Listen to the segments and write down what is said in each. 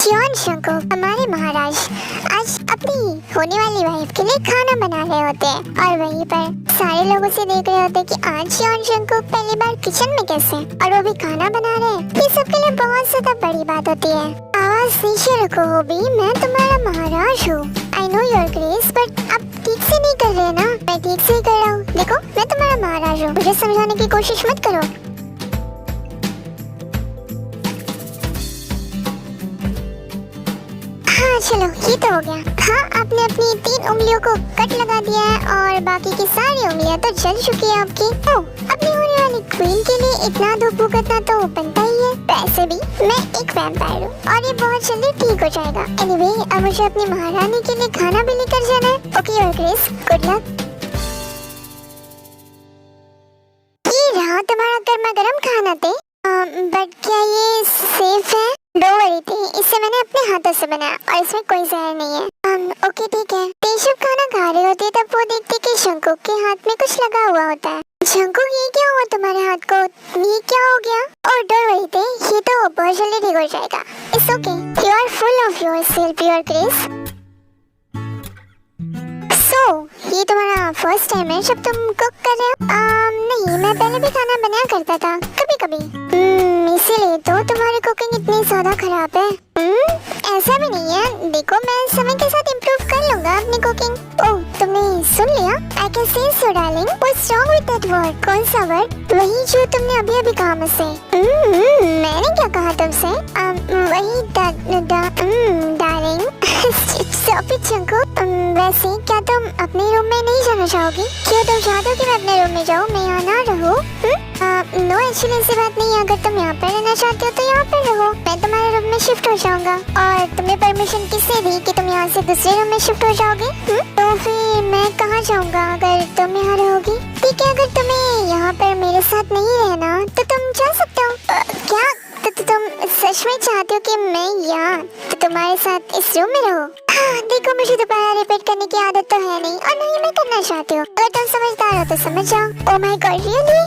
John शंको हमारे महाराज आज अपनी होने वाली वाइफ के लिए खाना बना रहे होते हैं और वहीं पर सारे लोगों से देख रहे होते हैं कि आज जॉन शंको पहली बार किचन में कैसे और वो भी खाना बना रहे हैं। ये सबके लिए बहुत ज्यादा बड़ी बात होती है। आवाज नीचे रखो होबी, मैं तुम्हारा महाराज हूँ। I know your grace, but आप ठीक से नहीं कर रहे ना। मैं ठीक से ही कर रहा हूँ। देखो मैं तुम्हारा महाराज हूँ, मुझे समझाने की कोशिश मत करो। हाँ चलो ये तो हो गया। हाँ आपने अपनी 3 उंगलियों को कट लगा दिया है और बाकी की सारी उंगलियां तो जल चुकी है आपकी। अपनी होने वाली क्वीन के लिए इतना धूप भुगतना तो बनता ही है। वैसे भी मैं एक वैम्पायर हूँ और ये बहुत जल्दी ठीक हो जाएगा। एनीवे अब मुझे अपनी महारानी के लिए खाना भी लेकर जाना है। Okay your grace, good luck. ये रहा तुम्हारा गर्मा गर्म खाना थे, बट क्या ये सेफ है? डोंट वरी थी, इससे मैंने अपने हाथों से बनाया और इसमें कोई जहर नहीं है। ओके ठीक है। जब खाना खा रहे होते तब वो देखते कि शंकु के हाथ में कुछ लगा हुआ होता है। शंकु ये क्या हुआ तुम्हारे हाथ को? ये क्या हो गया? और डोंट वरी थे, ये तो बहुत जल्दी ठीक हो जाएगा। It's okay, you are full of yourself your grace. So ये तुम्हारा फर्स्ट टाइम है जब तुम कुक कर रहे हो? नहीं, मैं पहले भी खाना बनाया करता था कभी कभी। इसीलिए तो तुम्हारी कुकिंग इतनी ज्यादा खराब है। ऐसा भी नहीं है, देखो मैं समय के साथ इम्प्रूव कर लूंगा अपनी कुकिंग। ओह तुमने सुन लिया? I can say so darling. What's wrong with that word? कौन सा वर्ड? वही जो तुमने अभी अभी कहा मुझसे। मैंने क्या कहा तुमसे? वही डार्लिंग। स्टॉप इट शंकु। वैसे क्या तुम अपने रूम में नहीं जाना चाहोगी? क्यों तुम चाहते हो कि मैं अपने रूम में जाऊँ, मैं यहाँ ना रहूँ? नो एक्चुअली ऐसी बात नहीं है। अगर तुम यहाँ पर रहना चाहते हो तो यहाँ पर रहो, मैं तुम्हारे रूम में शिफ्ट हो जाऊंगा। और तुम्हें परमिशन किसने दी कि तुम यहाँ से दूसरे रूम में शिफ्ट हो जाओगे? तो फिर मैं कहाँ जाऊंगा अगर तुम यहाँ रहोगी? ठीक है, अगर तुम्हें यहाँ पर मेरे साथ नहीं रहना तो तुम जा सकते हो। क्या तुम सच में चाहते हो कि मैं यहाँ तुम्हारे साथ इस रूम में रहूं? देखो मुझे दोबारा रिपीट करने की आदत तो है नहीं और नहीं मैं करना चाहती हूँ। अगर तुम समझदार हो तो समझ जाओ। ओह my God really?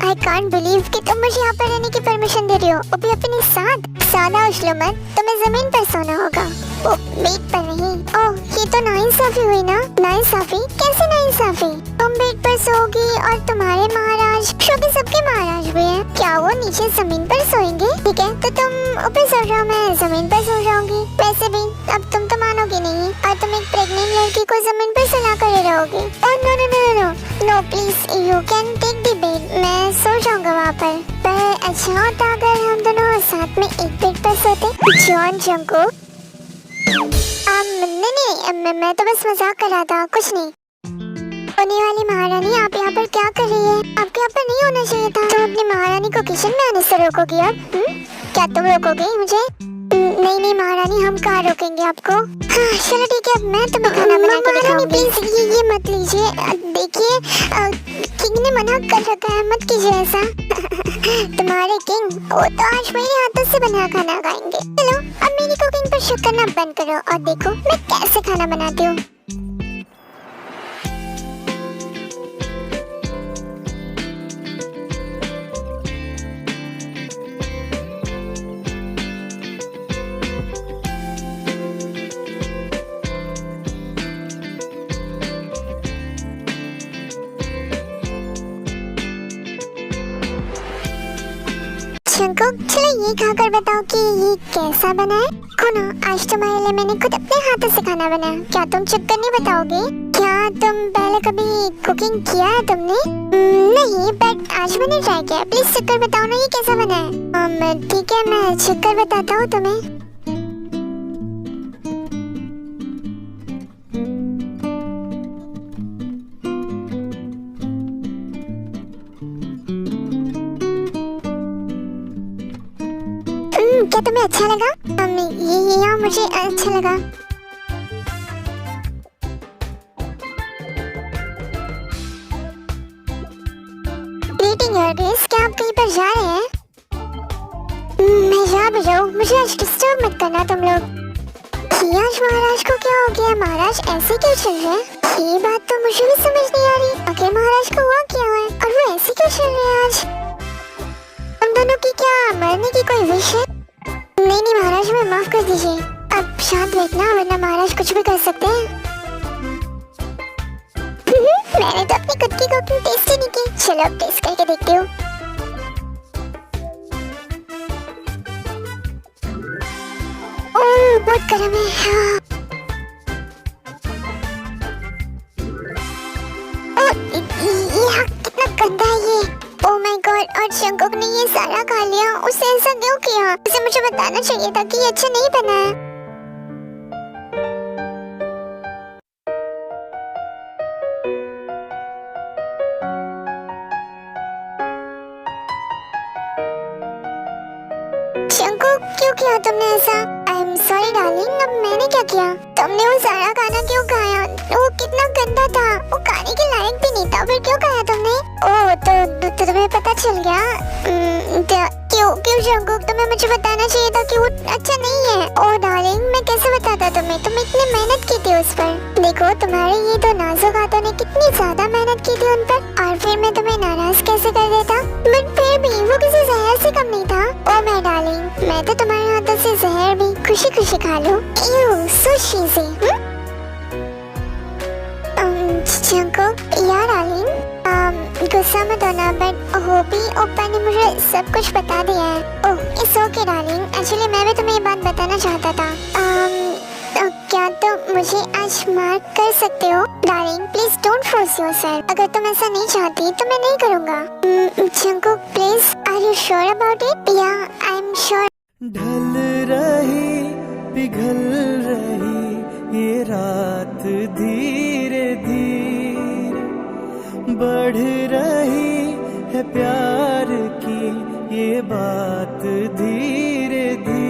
I can't believe कि तुम मुझे यहाँ पर रहने की परमिशन दे रही हो, वो भी अपने साथ। सादा उछलो मत, तुम्हें जमीन पर सोना होगा। ओ बेड पर नहीं। ओह ये तो नाइंसाफी हुई ना। नाइंसाफी? कैसे नाइंसाफी? तुम बेड पर सोओगी और तुम्हारे महाराज, क्योंकि सबके महाराज भी हैं, क्या वो नीचे जमीन पर सोएंगे? ठीक है तो तुम ऊपर सो जाओ, मैं जमीन पर सो जाऊंगी। वैसे भी अब तुम तो मानोगी नहीं और तुम एक प्रेग्नेंट लड़की को जमीन पर सुला कर रहोगी। Oh no no no no no please you can take the bed, मैं सो जाऊंगा वहाँ पर। अच्छा होता अगर हम दोनों साथ में एक बेड पर सोते। जॉन शंकु नहीं, मैं तो बस मजाक कर रहा था, कुछ नहीं। होने वाली महारानी आप यहाँ पर क्या कर रही है? आपके यहाँ पर नहीं होना चाहिए था। तुम अपनी महारानी को किचन में आने से रोकोगी अब? क्या तुम रोकोगे मुझे? नहीं महारानी, हम कहाँ रोकेंगे आपको। हाँ चलो ठीक है, मैं तुम्हें खाना बना के दिखाऊंगी। प्लीज ये मत लीजिए, देखिए किंग ने मना कर रखा है, मत कीजिए ऐसा। तुम्हारे किंग वो तो आज मेरे हाथों से बना खाना खाएंगे। चलो अब मेरी कुकिंग पर शक करना बंद करो और देखो मैं कैसे खाना बनाती हूँ। शंकु चलो ये खाकर बताओ कि ये कैसा बना है। खुना आज तुम्हारे लिए मैंने खुद अपने हाथों से खाना बनाया। क्या तुम चुपकर नहीं बताओगे? क्या तुम पहले कभी कुकिंग किया है तुमने? नहीं, बट आज मैंने ट्राई किया। प्लीज चुपकर बताओ ना ये कैसा बना है। ठीक है मैं चुपकर बताता हूँ तुम्हें। क्या तुम्हें अच्छा लगा? ये मुझे अच्छा लगा। ग्रीटिंग योर ग्रेस, क्या आप कहीं पर जा रहे हैं? मैं जा भी जाऊँ, मुझे आज डिस्टर्ब मत करना तुम लोग। आज महाराज को क्या हो गया? महाराज ऐसे क्यों चल रहे हैं? ये बात तो मुझे भी समझ नहीं आ रही। आखिर महाराज को हुआ क्या है और वो ऐसे क्यों चल रहे हैं आज? हम दोनों की क्या मरने की कोई विश है? नहीं महाराज, मैं माफ चाहिए। अब शांत बैठना वरना महाराज कुछ भी कर सकते हैं। मैंने तो अपनी खुद की कुकिंग टेस्ट ही नहीं की। चलो अब टेस्ट करके देखती हूँ। ओह बहुत गर्म है। हाँ। ओह कितना गंदा है ये। ओह माय गॉड, और जंगकुक ने ये सारा खा लिया। उसने ऐसा क्यों किया? उसे मुझे बताना चाहिए था कि ये अच्छा नहीं बना है। जंगकुक क्यों किया तुमने ऐसा? आई एम सॉरी डार्लिंग, अब मैंने क्या किया? तुमने वो सारा खाना क्यों खाया? वो कितना गंदा था, वो खाने के लायक भी नहीं था, फिर क्यों खाया तुमने? ओह तो तुम्हें पता चल गया? क्यों जंगकुक, तुम्हें मुझे बताना चाहिए था कि वो अच्छा नहीं है। ओह डार्लिंग, मैं कैसे बताता तुम्हें? तुमने इतनी मेहनत की थी उस पर। देखो तुम्हारे ये तो नाजुक हाथों ने कितनी ज्यादा मेहनत की थी उन पर, और फिर मैं तुम्हें नाराज कैसे कर देता? बट फिर भी वो किसी जहर से कम नहीं था। ओह माय डार्लिंग, मैं तो तुम्हारे हाथों से जहर भी खुशी खुशी खा लूं। यूं सो चीज़ी। जंगकुक यार डार्लिंग, गुस्सा मत होना, बट होपी ओप्पा ने मुझे सब कुछ बता दिया है। Oh it's okay darling, actually मैं भी तुम्हें ये बात बताना चाहता था। क्या तुम मुझे आज मार्क कर सकते हो? Darling please don't force yourself. अगर तुम ऐसा नहीं चाहती तो मैं नहीं करूँगा। Jungkook please, are you sure about it? या आई एम श्योर। ढल रही पिघल रही ये रात धीरे धीरे, बढ़ रही है प्यार की ये बात धीरे धीरे।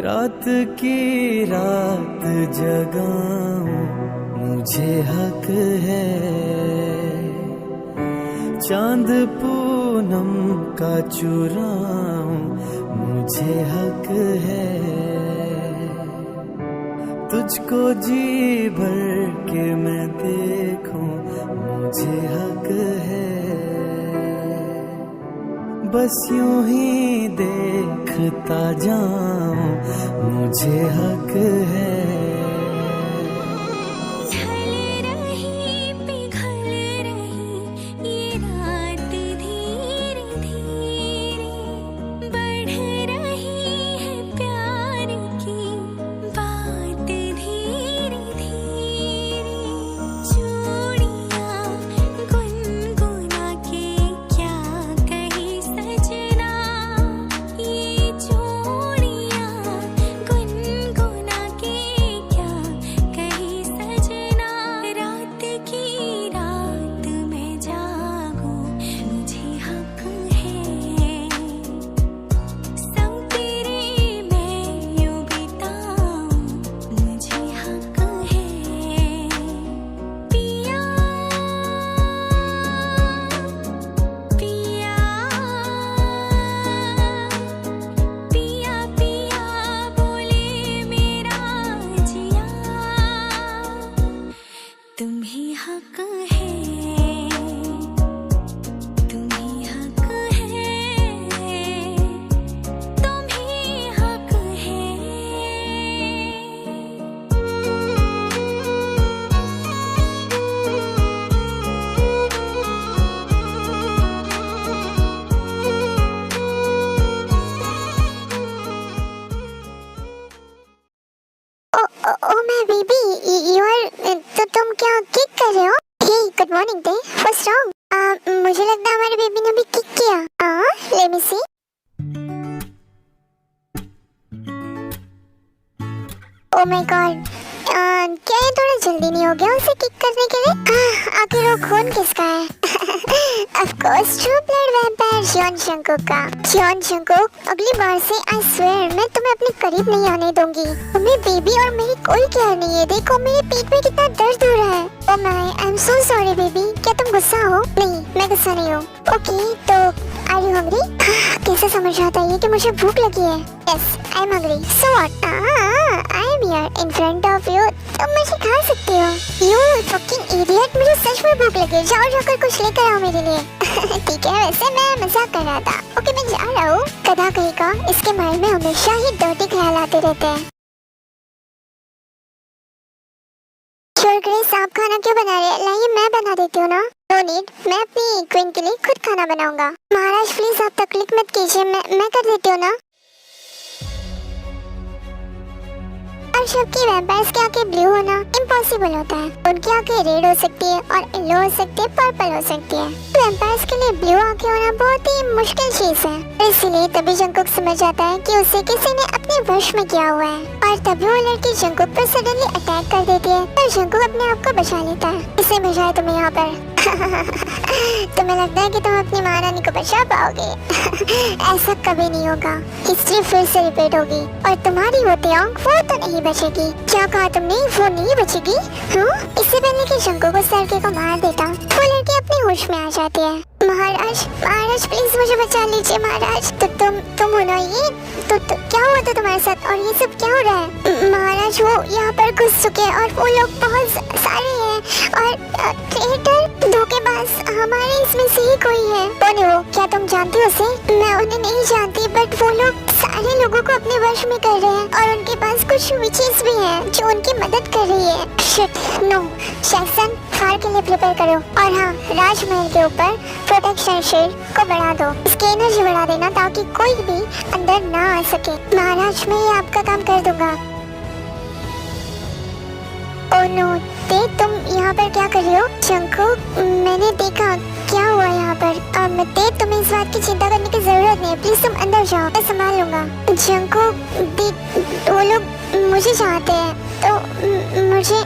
रात की रात जगाऊं मुझे हक है, चांद पूनम का चुराऊं मुझे हक है। तुझको जी भर के मैं देखूं मुझे हक है, बस यूं ही देखता जाऊं मुझे हक है। तुम क्या किक कर रहे हो? Hey good morning day, what's wrong? मुझे लगता है हमारे बेबी ने भी किक किया। Let me see. Oh my god, क्या ये थोड़ा जल्दी नहीं हो गया उसे किक करने के लिए? आखिर वो खून किसका है? Of course true blood vampire Jeon Jungkook का। जियोन जंगकुक, अगली बार से आई स्वेयर मैं तुम्हें अपने करीब नहीं आने दूंगी। तुम्हें बेबी और मेरी कोई केयर नहीं है। देखो मेरे पेट में कितना दर्द हो रहा है। Oh my, I am so sorry baby. क्या तुम गुस्सा हो? नहीं, मैं गुस्सा नहीं हूँ। ओके तो आर यू हंग्री? कैसे समझ आता है कि मुझे भूख लगी है? Yes I am hungry. So what? I am here in front of you. तुम मुझे खा सकते हो। यू फकिंग इडियट, मुझे सच में भूख लगी है। जाओ जाकर कुछ लेकर आओ मेरे लिए। ठीक है, वैसे मैं मजाक कर रहा था। ओके मैं जा रहा हूँ। गधा कहीं का, इसके माइंड में हमेशा ही डर्टी ख्याल आते रहते हैं। ग्रेस, आप खाना क्यों बना रहे हैं? लाइए मैं बना देती हूँ ना। नो नीड, मैं अपनी क्वीन के लिए खुद खाना बनाऊंगा। महाराज प्लीज आप तकलीफ मत कीजिए, मैं कर देती हूँ ना। और सबकी वैम्पायर्स की आंखें ब्लू होना इम्पॉसिबल होता है। उनकी आंखें रेड हो सकती है और येलो हो सकती है, पर्पल हो सकती है। वैम्पायर्स के लिए ब्लू आंखें होना बहुत ही मुश्किल चीज है। इसलिए तभी जंगकुक समझ जाता है कि उसे किसी ने अपने वश में किया हुआ है और तभी वो लड़की जंगकुक पर सडनली अटैक कर देती है और जंगकुक अपने आप को बचा लेता है। इसे मजा है तुम्हें यहाँ पर। तुम्हें लगता है कि तुम अपनी महारानी को बचा पाओगे? ऐसा कभी नहीं होगा। हिस्ट्री फिर से रिपीट होगी और तुम्हारी वो त्योंग वो तो नहीं बचेगी। क्या कहा तुमने? वो नहीं बचेगी? हाँ? इससे पहले कि जंगकुक उस लड़के को मार देता, वो लड़की अपने होश में आ जाती है। महाराज प्लीज मुझे बचा लीजिए महाराज। तुम हो ना ये? तो क्या हुआ था तुम्हारे साथ और ये सब क्या हो रहा है? महाराज वो यहाँ पर घुस चुके हैं और वो लोग बहुत सारे हैं और ट्रेटर धोखेबाज हमारे इसमें से ही कोई है। कौन है वो? क्या तुम जानती हो उसे? मैं उन्हें नहीं जानती, बट वो लोग सारे लोगों को अपने वश में कर रहे हैं और उनके पास कुछ विचेस भी हैं जो उनकी मदद कर रही है। Shit, no. जैक्सन, फायर के लिए प्रिपेयर करो और हाँ, राजमहल के ऊपर प्रोटेक्शन शील्ड को बढ़ा दो। इसकी एनर्जी बढ़ा देना ताकि कोई भी अंदर ना आ सके। महाराज मैं ये आपका काम कर दूंगा। ओह नो, ते तुम यहाँ पर क्या कर रही हो? जंगकुक, मैंने देखा क्या हुआ यहाँ पर। ते तुम्हें इस बात की चिंता करने की जरूरत नहीं है। प्लीज तुम अंदर जाओ, मैं संभाल लूंगा। जंगकुक, वो लोग मुझे चाहते हैं तो मुझे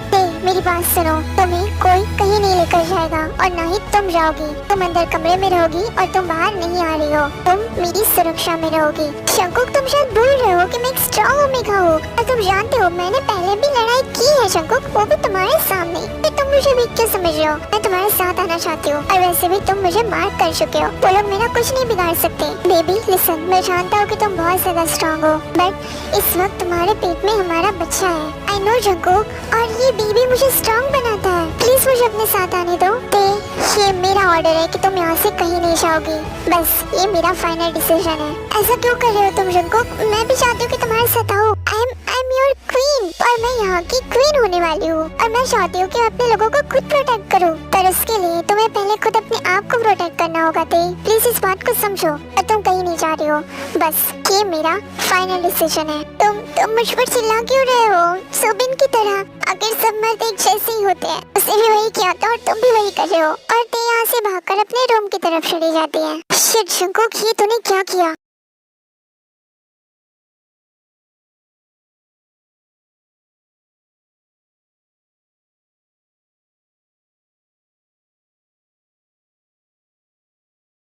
मेरी बात सुनो। तुम्हें कोई कहीं नहीं लेकर जाएगा और न ही तुम जाओगी। तुम अंदर कमरे में रहोगी और तुम बाहर नहीं आ रही हो। तुम मेरी सुरक्षा में रहोगी। जंगकुक, तुम शायद भूल रहे हो कि मैं एक स्ट्रॉन्ग ओमेगा हूँ और तुम जानते हो मैंने पहले भी लड़ाई की है जंगकुक, वो भी तुम्हारे सामने। फिर तुम मुझे वीक क्यों समझ रहे हो? मैं तुम्हारे साथ आना चाहती हूँ और वैसे भी तुम मुझे मार कर चुके हो। वो लोग मेरा कुछ नहीं बिगाड़ सकते। बेबी लिसन, मैं जानता हूँ कि तुम बहुत ज्यादा स्ट्रॉन्ग हो, बट इस वक्त तुम्हारे पेट में हमारा बच्चा है। आई नो जंगकुक, और ये बेबी मुझे स्ट्रॉन्ग बनाता है। प्लीज मुझे अपने साथ आने दो। ये मेरा ऑर्डर है कि तुम यहाँ से कहीं नहीं जाओगी। बस ये मेरा फाइनल डिसीजन है। ऐसा क्यों कर रहे हो तुम जंगकुक? मैं भी चाहती हूँ कि तुम्हारे साथ आओ। आई एम योर क्वीन और मैं यहाँ की क्वीन होने वाली हूँ और मैं चाहती हूँ कि मैं अपने लोगों को खुद प्रोटेक्ट करूँ, पर उसके लिए तुम्हें पहले खुद अपने आप को प्रोटेक्ट करना होगा। प्लीज इस बात को समझो और तुम कहीं नहीं जा रही हो। बस ये मेरा फाइनल डिसीजन है। तुम मुझ पर चिल्ला क्यों रहे हो? सुबिन की तरह। अगर सब मर्द एक जैसे ही होते हैं, उसे भी वही किया था और तुम भी वही कर रहे हो। और ते यहाँ से भागकर अपने रूम की तरफ चली जाती है। शिट जंगकुक, ये तूने क्या किया?